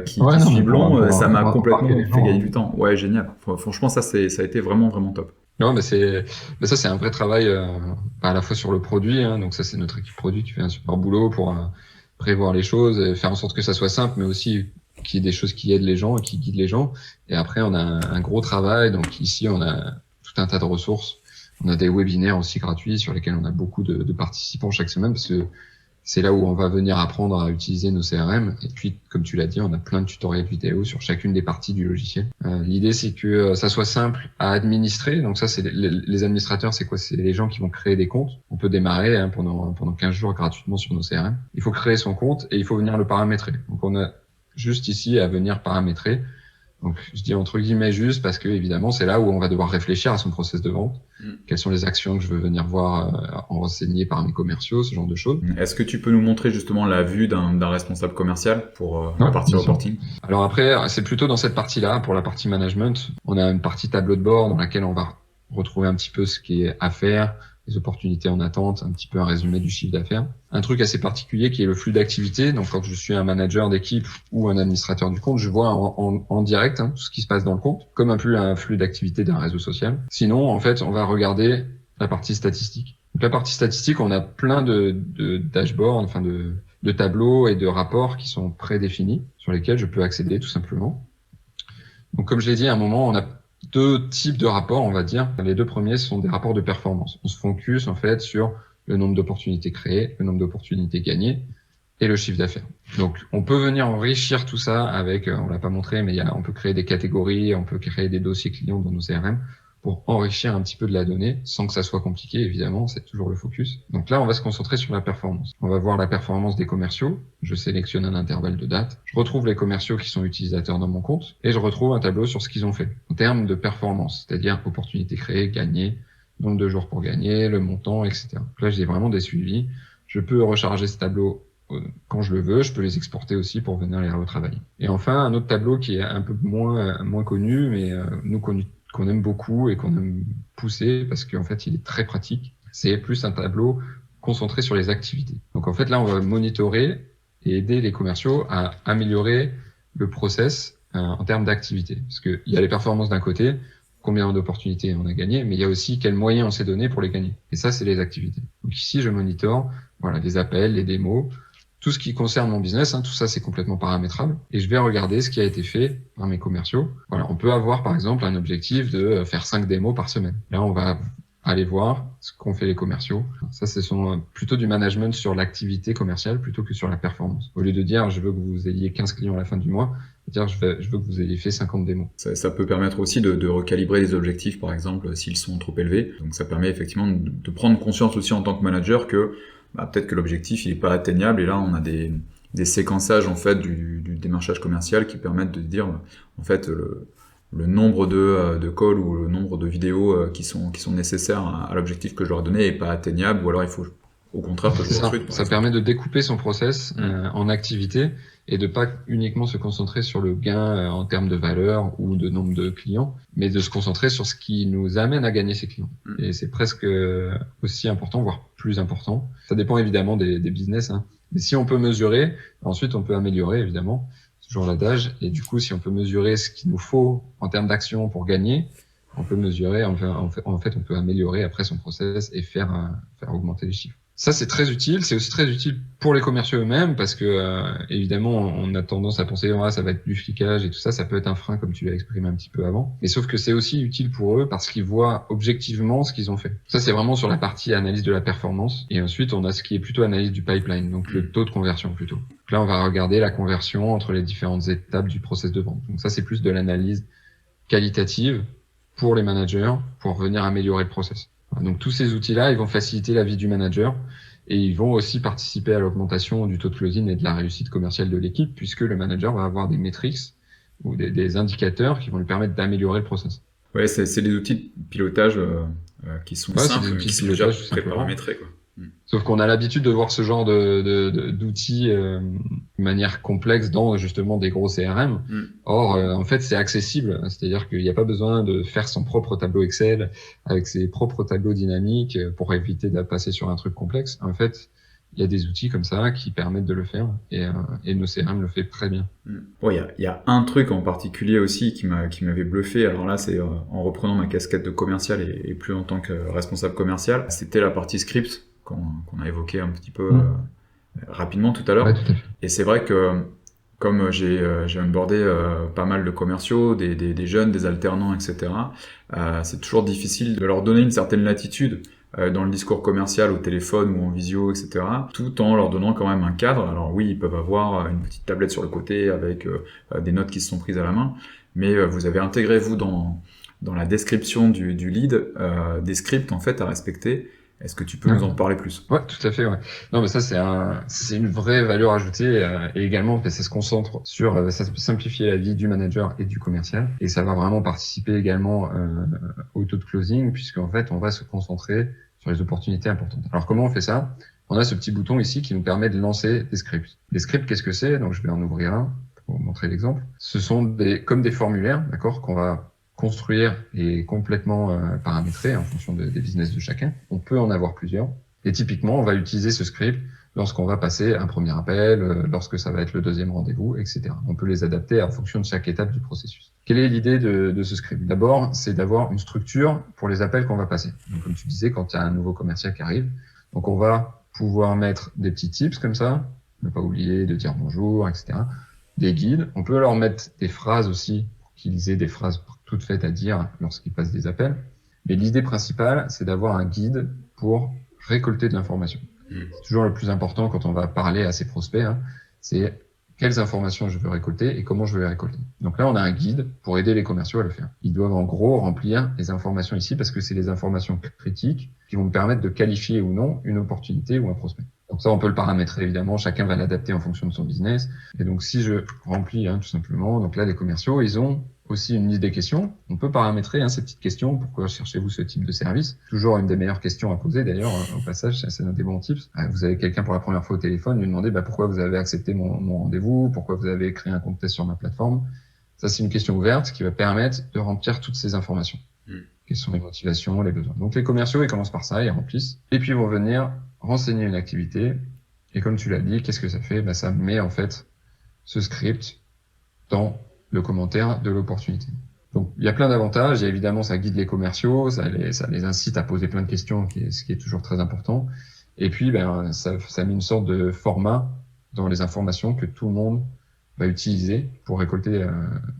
qui suit blond, ça m'a complètement fait gagner du temps. Ouais, génial. Franchement, ça a été vraiment, vraiment top. Non, mais ça c'est un vrai travail à la fois sur le produit, hein, donc ça c'est notre équipe produit qui fait un super boulot pour prévoir les choses, et faire en sorte que ça soit simple, mais aussi qu'il y ait des choses qui aident les gens et qui guident les gens. Et après on a un gros travail, donc ici on a tout un tas de ressources. On a des webinaires aussi gratuits sur lesquels on a beaucoup de participants chaque semaine parce que c'est là où on va venir apprendre à utiliser nos CRM. Et puis, comme tu l'as dit, on a plein de tutoriels vidéo sur chacune des parties du logiciel. L'idée, c'est que ça soit simple à administrer. Donc ça, c'est les administrateurs, c'est quoi? C'est les gens qui vont créer des comptes. On peut démarrer pendant 15 jours gratuitement sur nos CRM. Il faut créer son compte et il faut venir le paramétrer. Donc on a juste ici à venir paramétrer. Donc, je dis entre guillemets juste parce que évidemment, c'est là où on va devoir réfléchir à son process de vente. Quelles sont les actions que je veux venir voir renseignées par mes commerciaux, ce genre de choses. Est-ce que tu peux nous montrer justement la vue d'un responsable commercial pour la partie reporting? Alors après, c'est plutôt dans cette partie-là, pour la partie management. On a une partie tableau de bord dans laquelle on va retrouver un petit peu ce qui est à faire, les opportunités en attente, un petit peu un résumé du chiffre d'affaires. Un truc assez particulier qui est le flux d'activité. Donc quand je suis un manager d'équipe ou un administrateur du compte, je vois en direct tout ce qui se passe dans le compte, comme un flux d'activité d'un réseau social. Sinon, en fait, on va regarder la partie statistique. Donc la partie statistique, on a plein de dashboards, enfin de tableaux et de rapports qui sont prédéfinis, sur lesquels je peux accéder tout simplement. Donc comme je l'ai dit, à un moment, on a deux types de rapports, on va dire. Les deux premiers sont des rapports de performance. On se focus en fait sur le nombre d'opportunités créées, le nombre d'opportunités gagnées et le chiffre d'affaires. Donc on peut venir enrichir tout ça avec, on l'a pas montré, mais on peut créer des catégories, on peut créer des dossiers clients dans nos CRM pour enrichir un petit peu de la donnée sans que ça soit compliqué, évidemment, c'est toujours le focus. Donc là, on va se concentrer sur la performance. On va voir la performance des commerciaux. Je sélectionne un intervalle de date. Je retrouve les commerciaux qui sont utilisateurs dans mon compte et je retrouve un tableau sur ce qu'ils ont fait en termes de performance, c'est-à-dire opportunités créées, gagnées, nombre de jours pour gagner, le montant, etc. Donc là, j'ai vraiment des suivis. Je peux recharger ce tableau quand je le veux. Je peux les exporter aussi pour venir les retravailler. Et enfin, un autre tableau qui est un peu moins connu, mais qu'on aime beaucoup et qu'on aime pousser parce qu'en fait, il est très pratique. c'est plus un tableau concentré sur les activités. Donc en fait, là, on va monitorer et aider les commerciaux à améliorer le process en termes d'activité. Parce qu'il y a les performances d'un côté, combien d'opportunités on a gagné, mais il y a aussi quels moyens on s'est donné pour les gagner. Et ça, c'est les activités. Donc ici, je monitore les appels, les démos, tout ce qui concerne mon business, tout ça, c'est complètement paramétrable. Et je vais regarder ce qui a été fait par mes commerciaux. Voilà, on peut avoir, par exemple, un objectif de faire 5 démos par semaine. Là, on va aller voir ce qu'ont fait les commerciaux. Ça, ce sont plutôt du management sur l'activité commerciale plutôt que sur la performance. Au lieu de dire, je veux que vous ayez 15 clients à la fin du mois, dire, je veux que vous ayez fait 50 démos. Ça peut permettre aussi de recalibrer les objectifs, par exemple, s'ils sont trop élevés. Donc ça permet effectivement de prendre conscience aussi en tant que manager que peut-être que l'objectif il est pas atteignable, et là on a des séquençages en fait du démarchage commercial qui permettent de dire en fait le nombre de calls ou le nombre de vidéos qui sont nécessaires à l'objectif que je leur ai donné est pas atteignable, ou alors il faut au contraire que je recrute. Ça permet de découper son process en activités et de pas uniquement se concentrer sur le gain en termes de valeur ou de nombre de clients, mais de se concentrer sur ce qui nous amène à gagner ces clients. Et c'est presque aussi important, voire plus important. Ça dépend évidemment des business, mais si on peut mesurer, ensuite on peut améliorer évidemment. C'est toujours l'adage. Et du coup, si on peut mesurer ce qu'il nous faut en termes d'action pour gagner, on peut mesurer, en fait, on peut améliorer après son process et faire augmenter les chiffres. Ça, c'est très utile. C'est aussi très utile pour les commerciaux eux-mêmes parce que, évidemment, on a tendance à penser, ça va être du flicage et tout ça. Ça peut être un frein, comme tu l'as exprimé un petit peu avant. Mais sauf que c'est aussi utile pour eux parce qu'ils voient objectivement ce qu'ils ont fait. Ça, c'est vraiment sur la partie analyse de la performance. Et ensuite, on a ce qui est plutôt analyse du pipeline, donc le taux de conversion plutôt. Donc là, on va regarder la conversion entre les différentes étapes du process de vente. Donc ça, c'est plus de l'analyse qualitative pour les managers pour venir améliorer le process. Donc tous ces outils-là, ils vont faciliter la vie du manager et ils vont aussi participer à l'augmentation du taux de closing et de la réussite commerciale de l'équipe, puisque le manager va avoir des métriques ou des indicateurs qui vont lui permettre d'améliorer le process. Ouais, c'est des outils de pilotage qui sont simples, qui sont déjà pré-paramétrés, quoi. Sauf qu'on a l'habitude de voir ce genre d'outils de manière complexe dans justement des gros CRM. Or, en fait, c'est accessible. C'est-à-dire qu'il n'y a pas besoin de faire son propre tableau Excel avec ses propres tableaux dynamiques pour éviter de passer sur un truc complexe. En fait, il y a des outils comme ça qui permettent de le faire et nos CRM le fait très bien. Bon, il y a un truc en particulier aussi qui m'avait bluffé. Alors là, c'est en reprenant ma casquette de commercial et plus en tant que responsable commercial, c'était la partie script qu'on a évoqué un petit peu rapidement tout à l'heure. Ouais, tout à fait. Et c'est vrai que comme j'ai onboardé pas mal de commerciaux, des jeunes, des alternants, etc., c'est toujours difficile de leur donner une certaine latitude dans le discours commercial au téléphone ou en visio, etc., tout en leur donnant quand même un cadre. Alors oui, ils peuvent avoir une petite tablette sur le côté avec des notes qui se sont prises à la main, mais vous avez intégré, vous, dans la description du lead, des scripts en fait à respecter. Est-ce que tu peux nous en parler plus? Ouais, tout à fait, ouais. Non, mais ça, c'est une vraie valeur ajoutée, et également, ça se concentre sur, ça peut simplifier la vie du manager et du commercial, et ça va vraiment participer également, au taux de closing, puisqu'en fait, on va se concentrer sur les opportunités importantes. Alors, comment on fait ça? On a ce petit bouton ici qui nous permet de lancer des scripts. Les scripts, qu'est-ce que c'est? Donc, je vais en ouvrir un pour vous montrer l'exemple. Ce sont comme des formulaires, d'accord, qu'on va construire et complètement paramétrer en fonction des business de chacun. On peut en avoir plusieurs. Et typiquement, on va utiliser ce script lorsqu'on va passer un premier appel, lorsque ça va être le deuxième rendez-vous, etc. On peut les adapter en fonction de chaque étape du processus. Quelle est l'idée de ce script? D'abord, c'est d'avoir une structure pour les appels qu'on va passer. Donc, comme tu disais, quand il y a un nouveau commercial qui arrive, donc on va pouvoir mettre des petits tips comme ça, ne pas oublier de dire bonjour, etc. Des guides. On peut leur mettre des phrases aussi, pour qu'ils aient des phrases toutes faites à dire lorsqu'ils passent des appels. Mais l'idée principale, c'est d'avoir un guide pour récolter de l'information. C'est toujours le plus important quand on va parler à ses prospects, c'est quelles informations je veux récolter et comment je veux les récolter. Donc là, on a un guide pour aider les commerciaux à le faire. Ils doivent en gros remplir les informations ici parce que c'est les informations critiques qui vont me permettre de qualifier ou non une opportunité ou un prospect. Donc ça, on peut le paramétrer évidemment, chacun va l'adapter en fonction de son business. Et donc si je remplis tout simplement, donc là les commerciaux, ils ont aussi une liste des questions. On peut paramétrer ces petites questions. Pourquoi cherchez-vous ce type de service? Toujours une des meilleures questions à poser d'ailleurs au passage, c'est un des bons tips. Vous avez quelqu'un pour la première fois au téléphone, lui demander pourquoi vous avez accepté mon rendez-vous, pourquoi vous avez créé un compte test sur ma plateforme. Ça, c'est une question ouverte qui va permettre de remplir toutes ces informations. quelles sont les motivations, les besoins. Donc les commerciaux, ils commencent par ça, ils remplissent, et puis ils vont venir renseigner une activité. Et comme tu l'as dit, qu'est-ce que ça fait? Ça met en fait ce script dans le commentaire de l'opportunité. Donc, il y a plein d'avantages. Et évidemment, ça guide les commerciaux, ça les incite à poser plein de questions, ce qui est toujours très important. Et puis, ça met une sorte de format dans les informations que tout le monde va utiliser pour récolter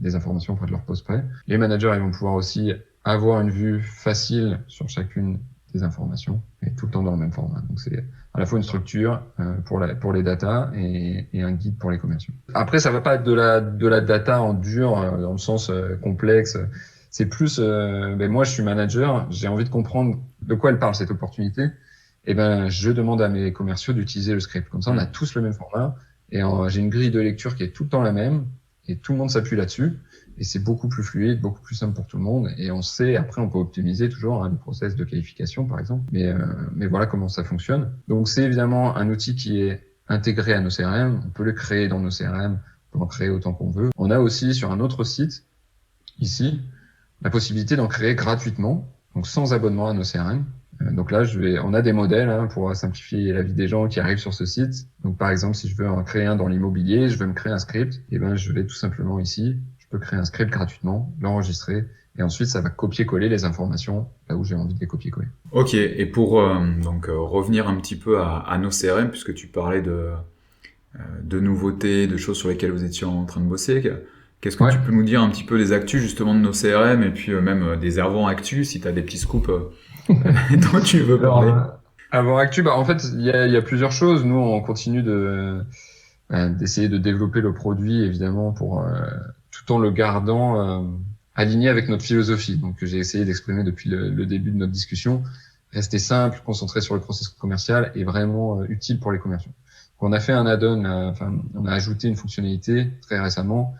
des informations auprès de leur prospect. Les managers, ils vont pouvoir aussi avoir une vue facile sur chacune des informations et tout le temps dans le même format. Donc, c'est à la fois une structure pour les data et un guide pour les commerciaux. Après, ça va pas être de la data en dur dans le sens complexe. C'est plus, moi, je suis manager, j'ai envie de comprendre de quoi elle parle cette opportunité. Et je demande à mes commerciaux d'utiliser le script. Comme ça, on a tous le même format et j'ai une grille de lecture qui est tout le temps la même et tout le monde s'appuie là-dessus. Et c'est beaucoup plus fluide, beaucoup plus simple pour tout le monde. Et on sait, après, on peut optimiser toujours le process de qualification, par exemple. Mais voilà comment ça fonctionne. Donc, c'est évidemment un outil qui est intégré à nos CRM. On peut le créer dans nos CRM. On peut en créer autant qu'on veut. On a aussi, sur un autre site, ici, la possibilité d'en créer gratuitement, donc sans abonnement à nos CRM. Donc là, on a des modèles pour simplifier la vie des gens qui arrivent sur ce site. Donc, par exemple, si je veux en créer un dans l'immobilier, je veux me créer un script, je vais tout simplement ici, je peux créer un script gratuitement, l'enregistrer, et ensuite ça va copier-coller les informations là où j'ai envie de les copier-coller. Ok, et pour revenir un petit peu à nos CRM, puisque tu parlais de nouveautés, de choses sur lesquelles vous étiez en train de bosser, qu'est-ce que tu peux nous dire un petit peu des actus justement de nos CRM et puis même des Ervan actus, si tu as des petits scoops dont tu veux parler. Avant actu, en fait, il y a plusieurs choses. Nous, on continue d'essayer de développer le produit, évidemment, pour tout en le gardant aligné avec notre philosophie. Donc, j'ai essayé d'exprimer depuis le début de notre discussion. Rester simple, concentré sur le processus commercial et vraiment utile pour les commerciaux. Donc, on a fait un add-on, on a ajouté une fonctionnalité très récemment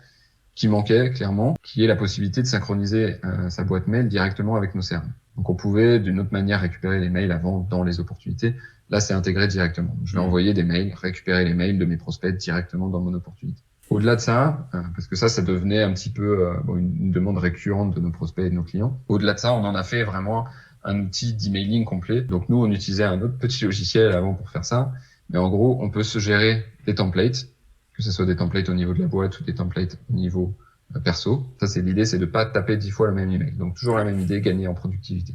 qui manquait clairement, qui est la possibilité de synchroniser sa boîte mail directement avec nos CRM. Donc, on pouvait d'une autre manière récupérer les mails avant dans les opportunités. Là, c'est intégré directement. Donc, je vais envoyer des mails, récupérer les mails de mes prospects directement dans mon opportunité. Au-delà de ça, parce que ça devenait un petit peu une demande récurrente de nos prospects et de nos clients. Au-delà de ça, on en a fait vraiment un outil d'emailing complet. Donc, nous, on utilisait un autre petit logiciel avant pour faire ça. Mais en gros, on peut se gérer des templates, que ce soit des templates au niveau de la boîte ou des templates au niveau perso. Ça, c'est l'idée, c'est de pas taper 10 fois le même email. Donc, toujours la même idée, gagner en productivité.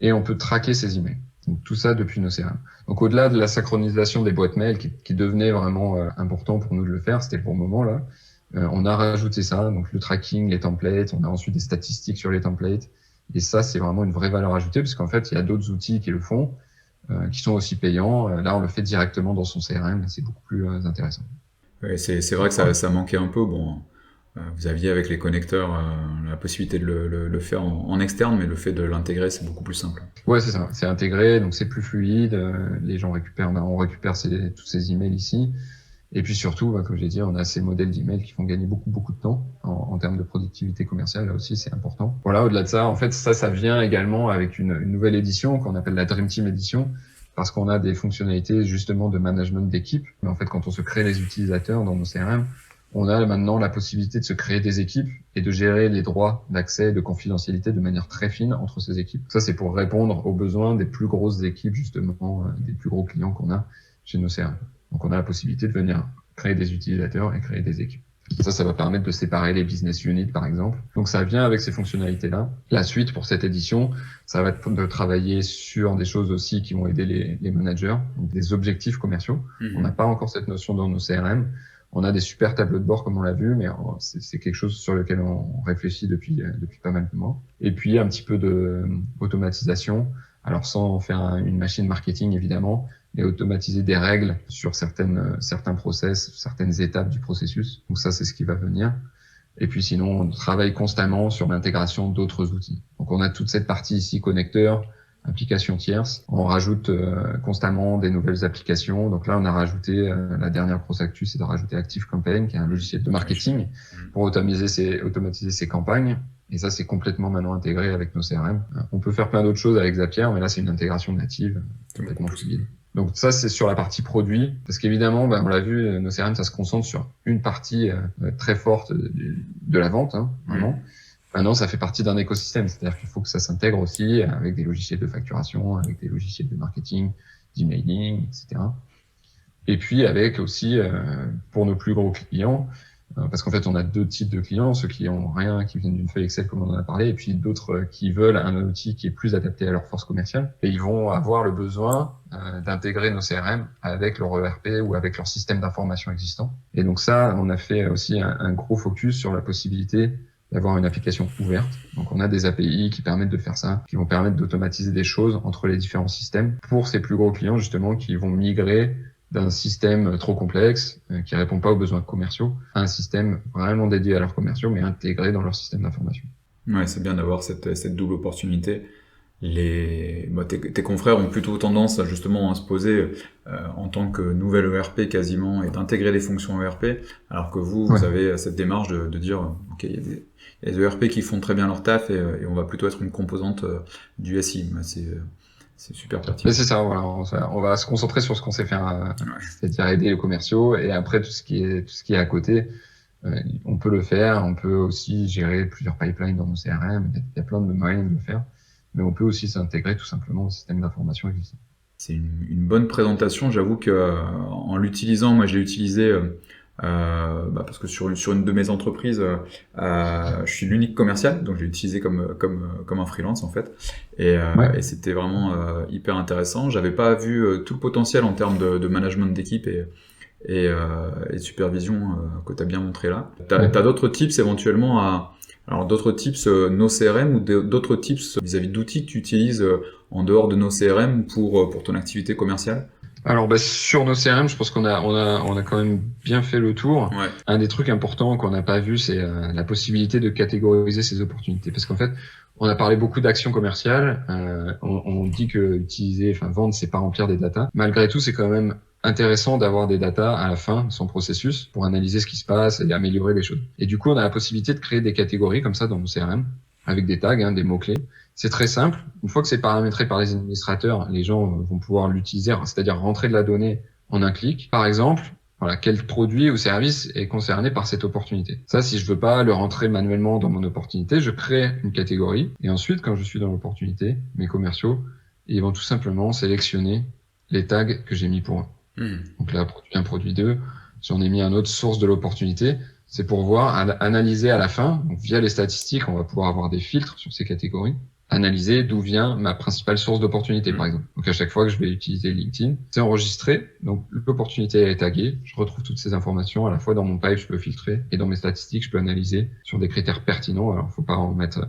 Et on peut traquer ces emails. Donc, tout ça depuis nos CRM. Donc, au-delà de la synchronisation des boîtes mail qui devenait vraiment important pour nous de le faire, c'était le bon moment là. On a rajouté ça, donc le tracking, les templates. On a ensuite des statistiques sur les templates. Et ça, c'est vraiment une vraie valeur ajoutée parce qu'en fait, il y a d'autres outils qui le font, qui sont aussi payants. Là, on le fait directement dans son CRM. C'est beaucoup plus intéressant. Ouais, c'est vrai que ça manquait un peu. Bon, vous aviez avec les connecteurs la possibilité de le faire en externe, mais le fait de l'intégrer, c'est beaucoup plus simple. Ouais, c'est ça. C'est intégré, donc c'est plus fluide. Les gens récupèrent, on récupère tous ces emails ici. Et puis surtout, comme j'ai dit, on a ces modèles d'emails qui font gagner beaucoup de temps en termes de productivité commerciale. Là aussi, c'est important. Voilà, au-delà de ça, en fait, ça vient également avec une nouvelle édition qu'on appelle la Dream Team Edition, parce qu'on a des fonctionnalités justement de management d'équipe. Mais en fait, quand on se crée les utilisateurs dans nos CRM, on a maintenant la possibilité de se créer des équipes et de gérer les droits d'accès et de confidentialité de manière très fine entre ces équipes. Ça, c'est pour répondre aux besoins des plus grosses équipes, justement, des plus gros clients qu'on a chez nos CRM. Donc, on a la possibilité de venir créer des utilisateurs et créer des équipes. Ça va permettre de séparer les business units, par exemple. Donc, ça vient avec ces fonctionnalités-là. La suite pour cette édition, ça va être de travailler sur des choses aussi qui vont aider les managers, donc des objectifs commerciaux. On n'a pas encore cette notion dans nos CRM. On a des super tableaux de bord comme on l'a vu, mais c'est quelque chose sur lequel on réfléchit depuis pas mal de mois. Et puis un petit peu de automatisation. Alors sans faire une machine marketing évidemment, mais automatiser des règles sur certains process, certaines étapes du processus. Donc ça, c'est ce qui va venir. Et puis sinon, on travaille constamment sur l'intégration d'autres outils. Donc on a toute cette partie ici, connecteurs, applications tierces. On rajoute constamment des nouvelles applications. Donc là, on a rajouté, la dernière grosse actu, c'est de rajouter ActiveCampaign, qui est un logiciel de marketing pour automatiser ces campagnes. Et ça, c'est complètement maintenant intégré avec nos CRM. On peut faire plein d'autres choses avec Zapier, mais là, c'est une intégration native complètement fluide. Donc ça, c'est sur la partie produit. Parce qu'évidemment, on l'a vu, nos CRM, ça se concentre sur une partie très forte de la vente, vraiment. Maintenant, ça fait partie d'un écosystème, c'est-à-dire qu'il faut que ça s'intègre aussi avec des logiciels de facturation, avec des logiciels de marketing, d'emailing, etc. Et puis avec aussi, pour nos plus gros clients, parce qu'en fait, on a deux types de clients, ceux qui ont rien, qui viennent d'une feuille Excel comme on en a parlé, et puis d'autres qui veulent un outil qui est plus adapté à leur force commerciale. Et ils vont avoir le besoin d'intégrer nos CRM avec leur ERP ou avec leur système d'information existant. Et donc ça, on a fait aussi un gros focus sur la possibilité d'avoir une application ouverte. Donc on a des API qui permettent de faire ça, qui vont permettre d'automatiser des choses entre les différents systèmes pour ces plus gros clients justement qui vont migrer d'un système trop complexe qui répond pas aux besoins commerciaux à un système vraiment dédié à leurs commerciaux mais intégré dans leur système d'information. Ouais, c'est bien d'avoir cette double opportunité. Tes confrères ont plutôt tendance justement à se poser en tant que nouvelle ERP quasiment et d'intégrer les fonctions ERP, alors que vous avez cette démarche de dire ok, il y a des ERP qui font très bien leur taf et on va plutôt être une composante du SI. C'est super pertinent. Mais c'est ça, voilà, on va se concentrer sur ce qu'on sait faire, c'est-à-dire aider les commerciaux, et après tout ce qui est à côté, on peut le faire. On peut aussi gérer plusieurs pipelines dans nos CRM. Il y a plein de moyens de le faire, mais on peut aussi s'intégrer tout simplement au système d'information existant. C'est une bonne présentation. J'avoue que en l'utilisant, moi je l'ai utilisé parce que sur une de mes entreprises, je suis l'unique commercial, donc je l'ai utilisé comme un freelance en fait, et c'était vraiment hyper intéressant. J'avais pas vu tout le potentiel en termes de management d'équipe et de supervision que tu as bien montré là. T'as d'autres tips éventuellement alors d'autres tips no CRM ou d'autres tips vis-à-vis d'outils que tu utilises en dehors de nos CRM pour ton activité commerciale? Alors sur nos CRM, je pense qu'on a quand même bien fait le tour. Ouais. Un des trucs importants qu'on n'a pas vu, c'est la possibilité de catégoriser ces opportunités, parce qu'en fait, on a parlé beaucoup d'actions commerciales. On dit que vendre, c'est pas remplir des datas. Malgré tout, c'est quand même intéressant d'avoir des datas à la fin de son processus pour analyser ce qui se passe et améliorer les choses. Et du coup, on a la possibilité de créer des catégories comme ça dans nos CRM avec des tags, des mots-clés. C'est très simple. Une fois que c'est paramétré par les administrateurs, les gens vont pouvoir l'utiliser, c'est-à-dire rentrer de la donnée en un clic. Par exemple, quel produit ou service est concerné par cette opportunité. Ça, si je veux pas le rentrer manuellement dans mon opportunité, je crée une catégorie. Et ensuite, quand je suis dans l'opportunité, mes commerciaux, ils vont tout simplement sélectionner les tags que j'ai mis pour eux. Donc là, produit 1, produit 2. Si on a mis un autre source de l'opportunité, c'est pour analyser à la fin, donc via les statistiques, on va pouvoir avoir des filtres sur ces catégories, analyser d'où vient ma principale source d'opportunité, par exemple. Donc à chaque fois que je vais utiliser LinkedIn, c'est enregistré, donc l'opportunité est taguée, je retrouve toutes ces informations, à la fois dans mon pipe, je peux filtrer, et dans mes statistiques, je peux analyser sur des critères pertinents. Alors faut pas en mettre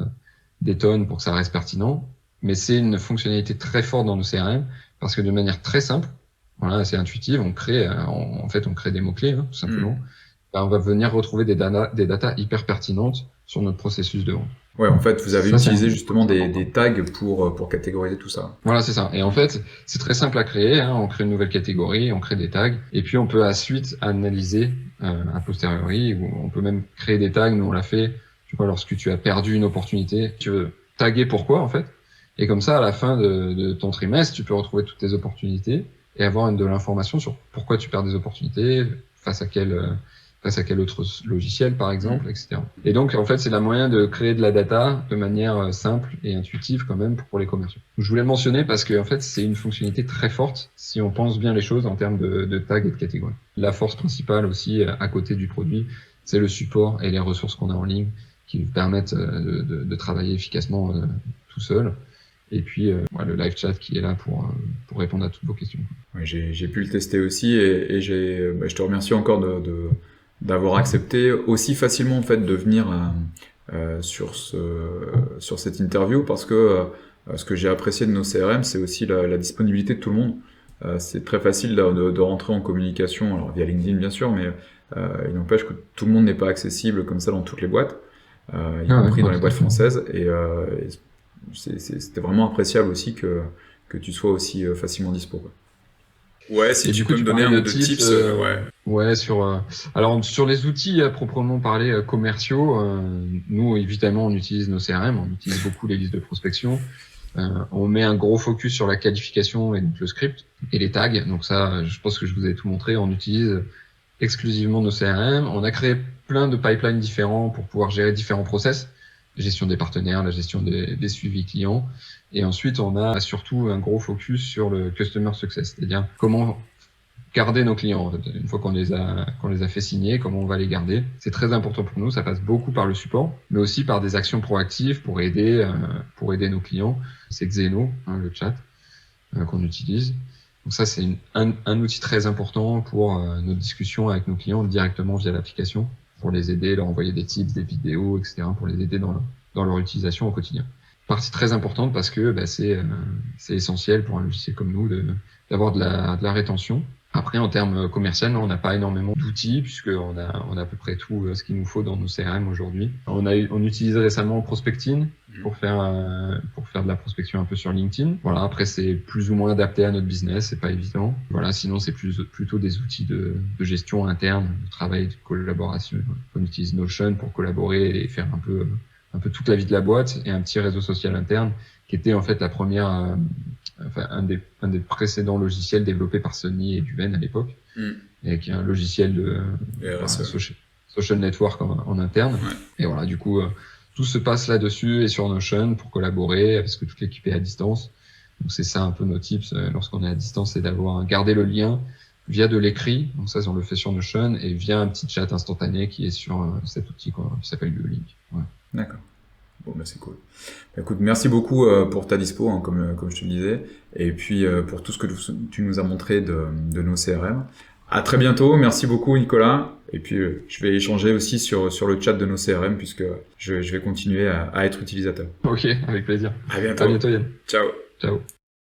des tonnes pour que ça reste pertinent, mais c'est une fonctionnalité très forte dans nos CRM, parce que de manière très simple, c'est intuitif, on crée des mots-clés, tout simplement. On va venir retrouver des datas hyper pertinentes sur notre processus de vente. Ouais, en fait, vous avez utilisé justement des tags pour catégoriser tout ça. Voilà, c'est ça. Et en fait, c'est très simple à créer. On crée une nouvelle catégorie, on crée des tags, et puis on peut ensuite analyser a posteriori, ou on peut même créer des tags. Nous, on l'a fait, lorsque tu as perdu une opportunité, tu veux taguer pourquoi, en fait. Et comme ça, à la fin de ton trimestre, tu peux retrouver toutes tes opportunités et avoir de l'information sur pourquoi tu perds des opportunités, face à quel autre logiciel, par exemple, etc. Et donc, en fait, c'est la moyen de créer de la data de manière simple et intuitive quand même pour les commerciaux. Je voulais le mentionner parce que, en fait, c'est une fonctionnalité très forte si on pense bien les choses en termes de tags et de catégories. La force principale aussi, à côté du produit, c'est le support et les ressources qu'on a en ligne qui nous permettent de travailler efficacement tout seul. Et puis le live chat qui est là pour répondre à toutes vos questions. Ouais, j'ai pu le tester aussi et je te remercie encore d'avoir accepté aussi facilement en fait de venir sur cette interview, parce que ce que j'ai apprécié de nos CRM, c'est aussi la disponibilité de tout le monde. C'est très facile de rentrer en communication, alors via LinkedIn bien sûr, mais il n'empêche que tout le monde n'est pas accessible comme ça dans toutes les boîtes, y compris dans les boîtes françaises, et c'était vraiment appréciable aussi que tu sois aussi facilement dispo, quoi. Ouais, si tu peux me donner un ou deux tips. Alors sur les outils à proprement parler commerciaux, nous évidemment on utilise nos CRM, on utilise beaucoup les listes de prospection. On met un gros focus sur la qualification et donc le script et les tags. Donc ça, je pense que je vous ai tout montré. On utilise exclusivement nos CRM. On a créé plein de pipelines différents pour pouvoir gérer différents process. gestion des partenaires, la gestion des suivis clients. Et ensuite, on a surtout un gros focus sur le customer success, c'est-à-dire comment garder nos clients. En fait. Une fois qu'on les a fait signer, comment on va les garder. C'est très important pour nous. Ça passe beaucoup par le support, mais aussi par des actions proactives pour aider nos clients. C'est Xeno, le chat qu'on utilise. Donc ça, c'est un outil très important pour nos discussions avec nos clients directement via l'application, pour les aider, leur envoyer des tips, des vidéos, etc., pour les aider dans leur utilisation au quotidien. Partie très importante parce que c'est essentiel pour un logiciel comme nous d'avoir de la rétention. Après, en termes commerciaux, on n'a pas énormément d'outils puisqu'on a à peu près tout ce qu'il nous faut dans nos CRM aujourd'hui. On utilise récemment Prospectin pour faire de la prospection un peu sur LinkedIn. Voilà. Après, c'est plus ou moins adapté à notre business, c'est pas évident. Voilà. Sinon, c'est plutôt des outils de gestion interne, de travail, de collaboration. On utilise Notion pour collaborer et faire un peu toute la vie de la boîte, et un petit réseau social interne qui était en fait la première, un des précédents logiciels développés par Sony et Duven à l'époque, et qui est un logiciel de social network en interne. Ouais. Et voilà, du coup, tout se passe là-dessus et sur Notion pour collaborer, parce que toute l'équipe est à distance. Donc c'est ça un peu nos tips lorsqu'on est à distance, c'est garder le lien via de l'écrit, donc ça on le fait sur Notion, et via un petit chat instantané qui est sur cet outil qui s'appelle YouLink. Ouais. D'accord. Bon, c'est cool. Écoute, merci beaucoup pour ta dispo, hein, comme je te le disais, et puis pour tout ce que tu nous as montré de nos CRM. À très bientôt, merci beaucoup Nicolas, et puis je vais échanger aussi sur le chat de nos CRM, puisque je vais continuer à être utilisateur. Ok, avec plaisir. À bientôt. À bientôt Yann. Ciao. Ciao.